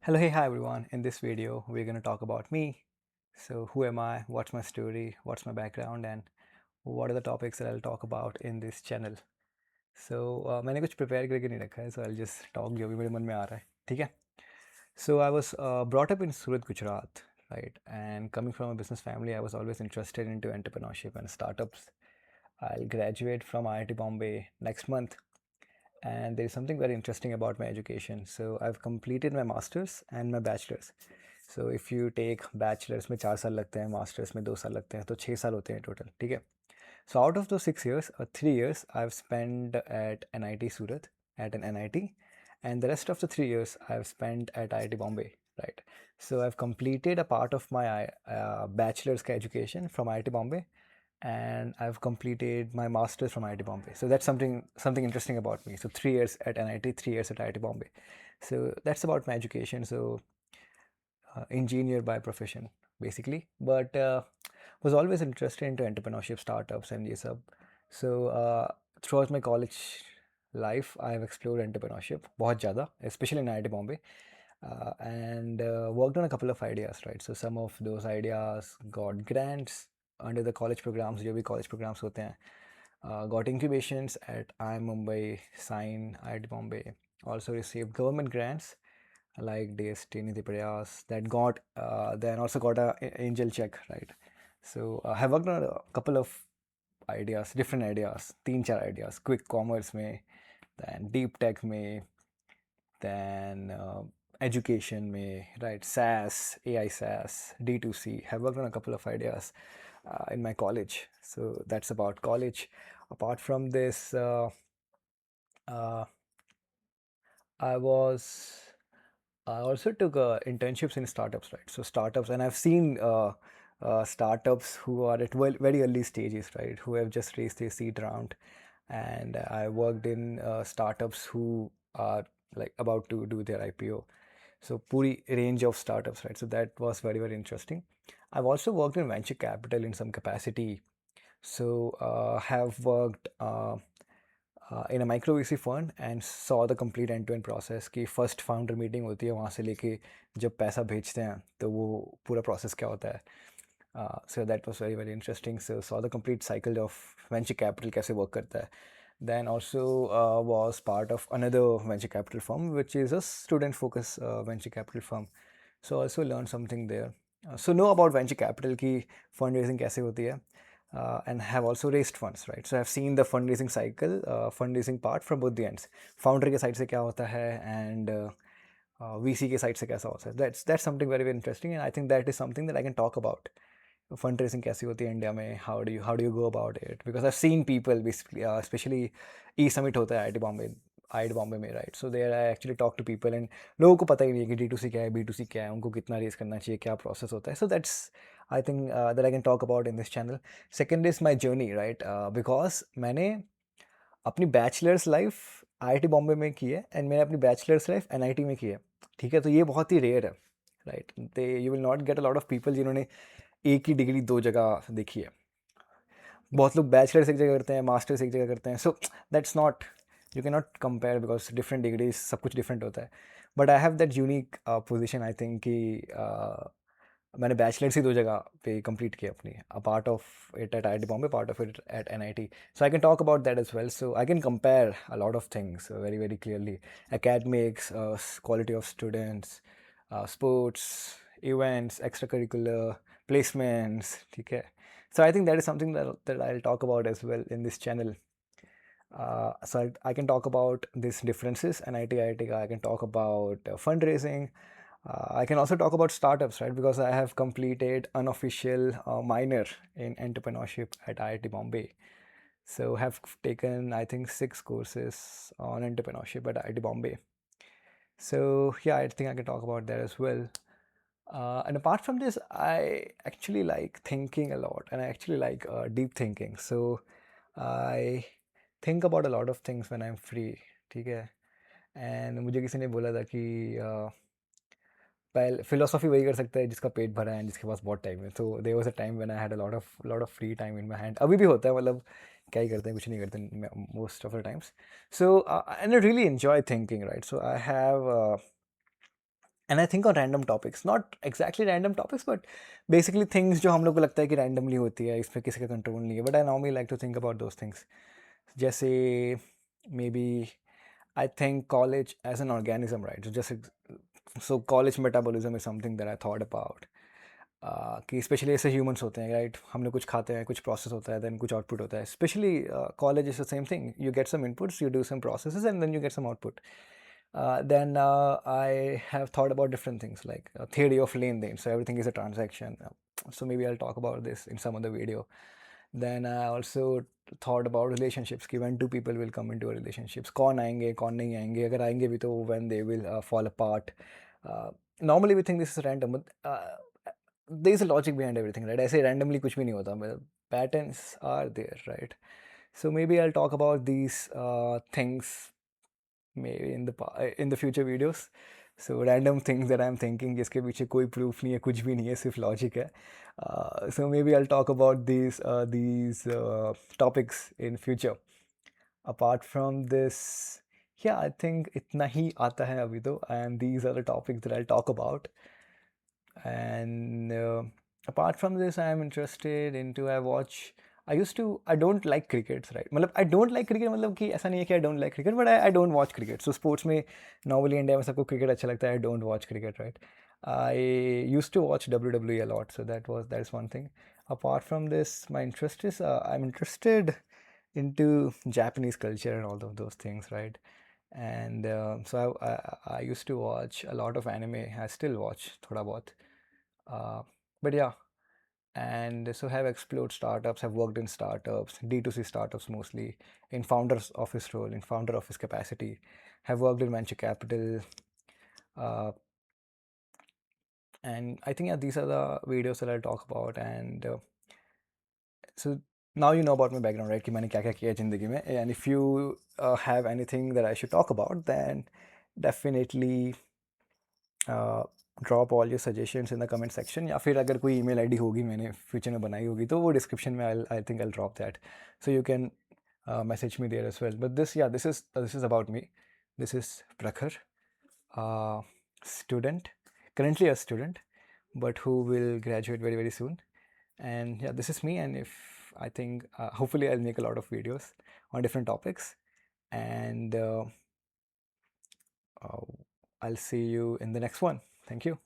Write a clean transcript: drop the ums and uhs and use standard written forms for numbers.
Hello, hey, hi everyone. In this video, we're going to talk about me. So, who am I? What's my story? What's my background? And what are the topics that I'll talk about in this channel? So, मैंने कुछ prepare करके नहीं रखा है, so I'll just talk जो भी मेरे मन में आ रहा है, ठीक है? So, I was brought up in Surat, Gujarat, right? And coming from a business family, I was always interested into entrepreneurship and startups. I'll graduate from IIT Bombay next month, and there is something very interesting about my education. So I've completed my masters and my bachelor's. So if you take bachelor's में 4 साल लगते हैं, masters में 2 साल लगते हैं, तो 6 साल होते हैं total, ठीक है? So out of those 6 years, 3 years I've spent at NIT Surat at an NIT, and the rest of the 3 years I've spent at IIT Bombay, right? So I've completed a part of my bachelor's ka education from IIT Bombay, and I've completed my master's from IIT Bombay. So that's something interesting about me. So 3 years at NIT, 3 years at IIT Bombay. So that's about my education. So engineer by profession, basically, but was always interested into entrepreneurship, startups, and this up. So throughout my college life, I have explored entrepreneurship, बहुत ज़्यादा, especially in IIT Bombay, and worked on a couple of ideas, right? So some of those ideas got grants under the college programs, जो भी college programs होते हैं. Got incubations at IIM Mumbai, Sign, IIT Bombay. Also received government grants like DST, Nidhi Prayas, that got then also got a angel check, right? So I have worked on a couple of ideas, different ideas, 3-4 ideas, quick commerce में, then deep tech में, then education में, right? SaaS, AI SaaS, D2C. Have worked on a couple of ideas in my college. So that's about college. Apart from this, uh, I was I also took internships in startups, right? So startups, and I've seen startups who are at very early stages, right? Who have just raised their seed round, and I worked in startups who are like about to do their IPO. So puri range of startups, right? So that was very interesting. I've also worked in venture capital in some capacity. So have worked in a micro VC fund and saw the complete end-to-end process कि first founder meeting होती है वहाँ से लेके जब पैसा भेजते हैं तो वो पूरा process क्या होता है. So that was very interesting. So saw the complete cycle of venture capital कैसे work करता है. Then also was part of another venture capital firm which is a student focused venture capital firm. So also learned something there. So know about venture capital की fundraising कैसे होती है. And have also raised funds, right? So I've seen the fundraising cycle, fundraising part from both the ends. Founder के side से क्या होता है and VC के side से कैसा होता है. That's something very interesting, and I think that is something that I can talk about. Fundraising कैसी होती है इंडिया में? How do you go about it? Because I've seen people basically, especially E-Summit होता है IIT बॉम्बे में, right? So there I actually talk to people and लोगों को पता ही नहीं है कि D2C क्या है, B2C क्या है, उनको कितना रेस करना चाहिए, क्या प्रोसेस होता है. So that's I think that I can talk about in this channel. Second is my journey, right? Because मैंने अपनी बैचलर्स लाइफ IIT बॉम्बे में की है एंड मैंने अपनी बैचलर्स लाइफ NIT में की है, ठीक है? तो ये बहुत ही रेयर है, right? They you will not get a lot of people जिन्होंने एक ही डिग्री 2 जगह देखी है. बहुत लोग बैचलर्स एक जगह करते हैं, मास्टर्स एक जगह करते हैं. So that's not, you can not compare because different degrees, सब कुछ डिफरेंट होता है. But I have that unique position, I think कि मैंने बैचलर्स ही 2 जगह पे कंप्लीट किया अपनी. A part of it at IIT Bombay, part of it at NIT. So I can talk about that as well. So I can compare a lot of things very clearly. Academics, quality of students, sports, events, extracurricular, placements, ठीक है? So I think that is something that I'll talk about as well in this channel. So I can talk about these differences, NIT, IIT, I can talk about fundraising. I can also talk about startups, right? Because I have completed unofficial minor in entrepreneurship at IIT Bombay. So have taken, I think, 6 courses on entrepreneurship at IIT Bombay. So yeah, I think I can talk about that as well. And apart from this, I actually like thinking a lot, and I actually like deep thinking. So I think about a lot of things when I'm free, ठीक है? And मुझे किसी ने बोला था कि पहले philosophy वही कर सकता है जिसका पेट भरा है, जिसके पास बहुत टाइम है. तो there was a time when I had a lot of free time in my hand. अभी भी होता है, मतलब क्या ही करते हैं, कुछ नहीं करते most of the times. So and I really enjoy thinking, right? So I have and I think on random topics, not exactly random topics but basically things जो हम लोग को लगता है कि रैंडमली होती है, इसमें किसी का कंट्रोल नहीं है, but I normally like to think about those things. जैसे maybe I think college as an organism, right? जैसे so college metabolism is something that I thought about, कि स्पेशली ऐसे ह्यूमंस होते हैं, राइट? हम लोग कुछ खाते हैं, कुछ प्रोसेस होता है, देन कुछ आउटपुट होता है. Specially college is the same thing, you get some inputs, you do some processes, and then you get some output. Then I have thought about different things like theory of len-den. So everything is a transaction. So maybe I'll talk about this in some other video. Then I also thought about relationships. कि when two people will come into a relationships. कौन आएंगे, कौन नहीं आएंगे. अगर आएंगे भी तो when they will fall apart. Normally we think this is random, but there is a logic behind everything, right? ऐसे randomly कुछ भी नहीं होता. मतलब patterns are there, right? So maybe I'll talk about these things maybe in the future videos. So random things that I'm thinking जिसके पीछे कोई proof नहीं है, कुछ भी नहीं है, सिर्फ logic है. So maybe I'll talk about these topics in future. Apart from this, yeah, I think इतना ही आता है अभी तो, and these are the topics that I'll talk about. And apart from this, I am interested into, I don't like cricket, right? मतलब I don't like cricket, मतलब कि ऐसा नहीं है कि I don't like cricket, but I don't watch cricket. So sports में normally India में सबको cricket अच्छा लगता है, I don't watch cricket, right? I used to watch WWE a lot, so that's one thing. Apart from this, my interest is I'm interested into Japanese culture and all of those things, right? And so I used to watch a lot of anime. I still watch thoda bahut. Uh, but yeah, and so have explored startups, have worked in startups, D2C startups mostly, in founder's office role, in founder office capacity, have worked in venture capital. Uh, and I think, yeah, these are the videos that I'll talk about. And so now you know about my background, right? कि मैंने क्या क्या किया ज़िंदगी में. And if you have anything that I should talk about, then definitely drop all your suggestions in the comment section, या फिर अगर कोई ईमेल आईडी होगी मैंने फ्यूचर में बनाई होगी तो वो डिस्क्रिप्शन में I think I drop that, so you can message me there as well. But this is about me. This is Prakhar, student, currently a student, but who will graduate very very soon. And yeah, this is me. And if I think hopefully I'll make a lot of videos on different topics. And I'll see you in the next one. Thank you.